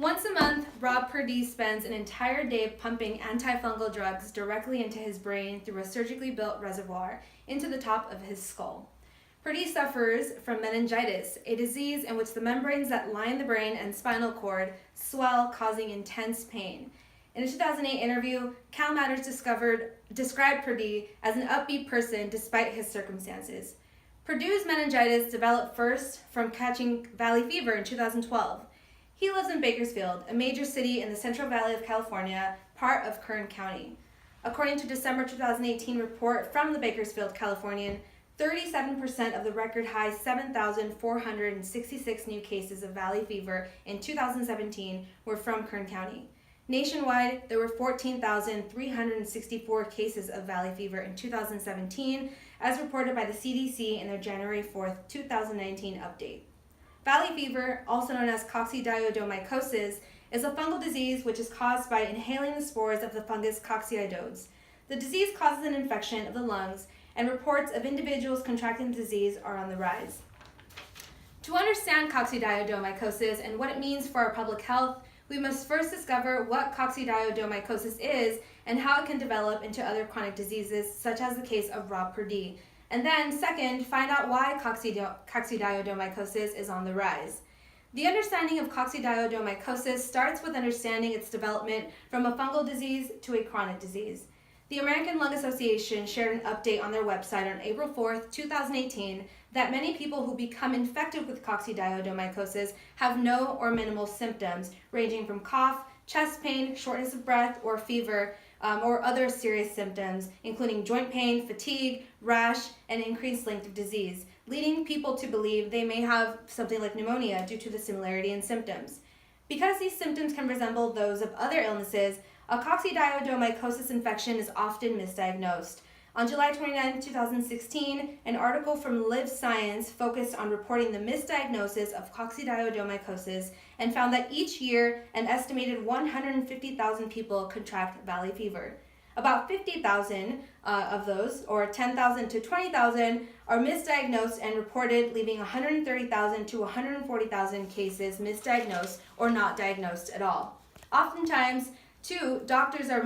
Once a month, Rob Purdie spends an entire day pumping antifungal drugs directly into his brain through a surgically built reservoir into the top of his skull. Purdie suffers from meningitis, a disease in which the membranes that line the brain and spinal cord swell, causing intense pain. In a 2008 interview, Cal Matters described Purdie as an upbeat person despite his circumstances. Purdie's meningitis developed first from catching valley fever in 2012. He lives in Bakersfield, a major city in the Central Valley of California, part of Kern County. According to December 2018 report from the Bakersfield Californian, 37% of the record high 7,466 new cases of valley fever in 2017 were from Kern County. Nationwide, there were 14,364 cases of valley fever in 2017, as reported by the CDC in their January 4, 2019 update. Valley fever, also known as coccidioidomycosis, is a fungal disease which is caused by inhaling the spores of the fungus Coccidioides. The disease causes an infection of the lungs, and reports of individuals contracting the disease are on the rise. To understand coccidioidomycosis and what it means for our public health, we must first discover what coccidioidomycosis is and how it can develop into other chronic diseases, such as the case of Rob Purdie. And then, second, find out why coccidioidomycosis is on the rise. The understanding of coccidioidomycosis starts with understanding its development from a fungal disease to a chronic disease. The American Lung Association shared an update on their website on April 4, 2018, that many people who become infected with coccidioidomycosis have no or minimal symptoms, ranging from cough, chest pain, shortness of breath, or fever, or other serious symptoms, including joint pain, fatigue, rash, and increased length of disease, leading people to believe they may have something like pneumonia due to the similarity in symptoms. Because these symptoms can resemble those of other illnesses, a coccidioidomycosis infection is often misdiagnosed. On July 29, 2016, an article from Live Science focused on reporting the misdiagnosis of coccidioidomycosis and found that each year an estimated 150,000 people contract valley fever. About 50,000 of those, or 10,000 to 20,000, are misdiagnosed and reported, leaving 130,000 to 140,000 cases misdiagnosed or not diagnosed at all. Oftentimes, too, doctors are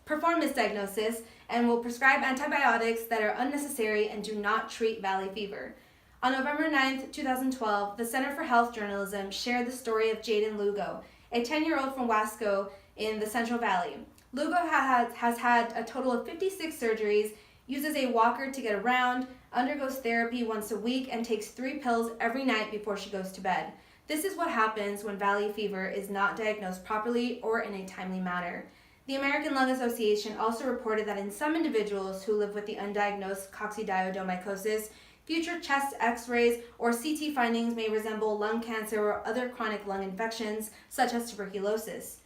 perform misdiagnosis and will prescribe antibiotics that are unnecessary and do not treat valley fever. On November 9, 2012, the Center for Health Journalism shared the story of Jaden Lugo, a 10-year-old from Wasco in the Central Valley. Lugo has had a total of 56 surgeries, uses a walker to get around, undergoes therapy once a week, and takes 3 pills every night before she goes to bed. This is what happens when valley fever is not diagnosed properly or in a timely manner. The American Lung Association also reported that in some individuals who live with the undiagnosed coccidioidomycosis, future chest x-rays or CT findings may resemble lung cancer or other chronic lung infections, such as tuberculosis.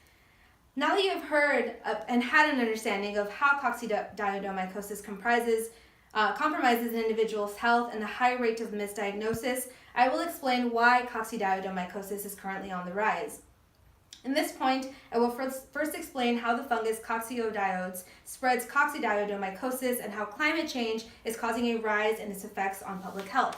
Now that you have heard and had an understanding of how coccidioidomycosis compromises an individual's health and the high rate of misdiagnosis, I will explain why coccidioidomycosis is currently on the rise. In this point, I will first explain how the fungus Coccidioides spreads coccidioidomycosis and how climate change is causing a rise in its effects on public health.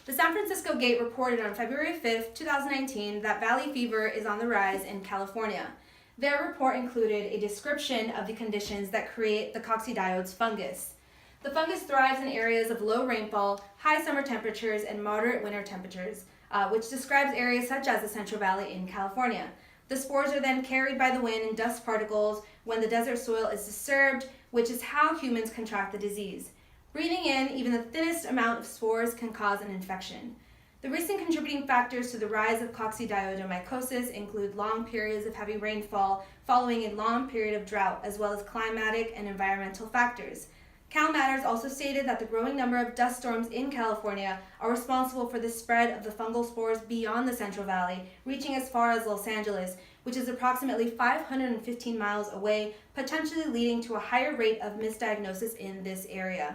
The San Francisco Gate reported on February 5, 2019, that valley fever is on the rise in California. Their report included a description of the conditions that create the Coccidioides fungus. The fungus thrives in areas of low rainfall, high summer temperatures, and moderate winter temperatures, which describes areas such as the Central Valley in California. The spores are then carried by the wind and dust particles when the desert soil is disturbed, which is how humans contract the disease. Breathing in even the thinnest amount of spores can cause an infection. The recent contributing factors to the rise of coccidioidomycosis include long periods of heavy rainfall following a long period of drought, as well as climatic and environmental factors. Cal Matters also stated that the growing number of dust storms in California are responsible for the spread of the fungal spores beyond the Central Valley, reaching as far as Los Angeles, which is approximately 515 miles away, potentially leading to a higher rate of misdiagnosis in this area.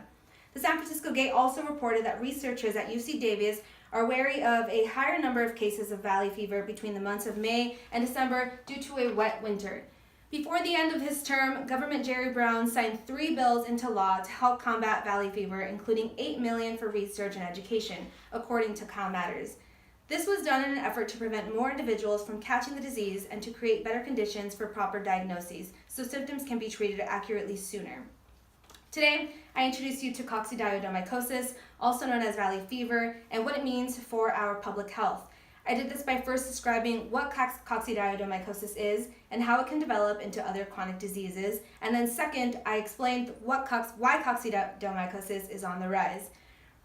The San Francisco Gate also reported that researchers at UC Davis are wary of a higher number of cases of valley fever between the months of May and December due to a wet winter. Before the end of his term, Governor Jerry Brown signed 3 bills into law to help combat valley fever, including $8 million for research and education, according to Cal Matters. This was done in an effort to prevent more individuals from catching the disease and to create better conditions for proper diagnoses so symptoms can be treated accurately sooner. Today, I introduce you to coccidioidomycosis, also known as valley fever, and what it means for our public health. I did this by first describing what coccidioidomycosis is and how it can develop into other chronic diseases, and then second, I explained why coccidioidomycosis is on the rise.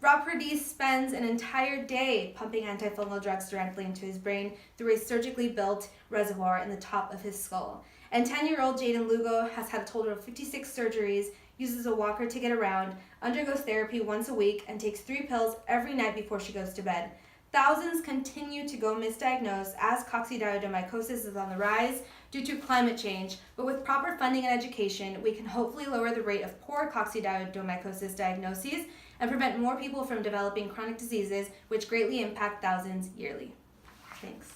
Rob Perdis spends an entire day pumping antifungal drugs directly into his brain through a surgically built reservoir in the top of his skull. And 10-year-old Jaden Lugo has had a total of 56 surgeries, uses a walker to get around, undergoes therapy once a week, and takes 3 pills every night before she goes to bed. Thousands continue to go misdiagnosed as coccidioidomycosis is on the rise due to climate change, but with proper funding and education, we can hopefully lower the rate of poor coccidioidomycosis diagnoses and prevent more people from developing chronic diseases which greatly impact thousands yearly. Thanks.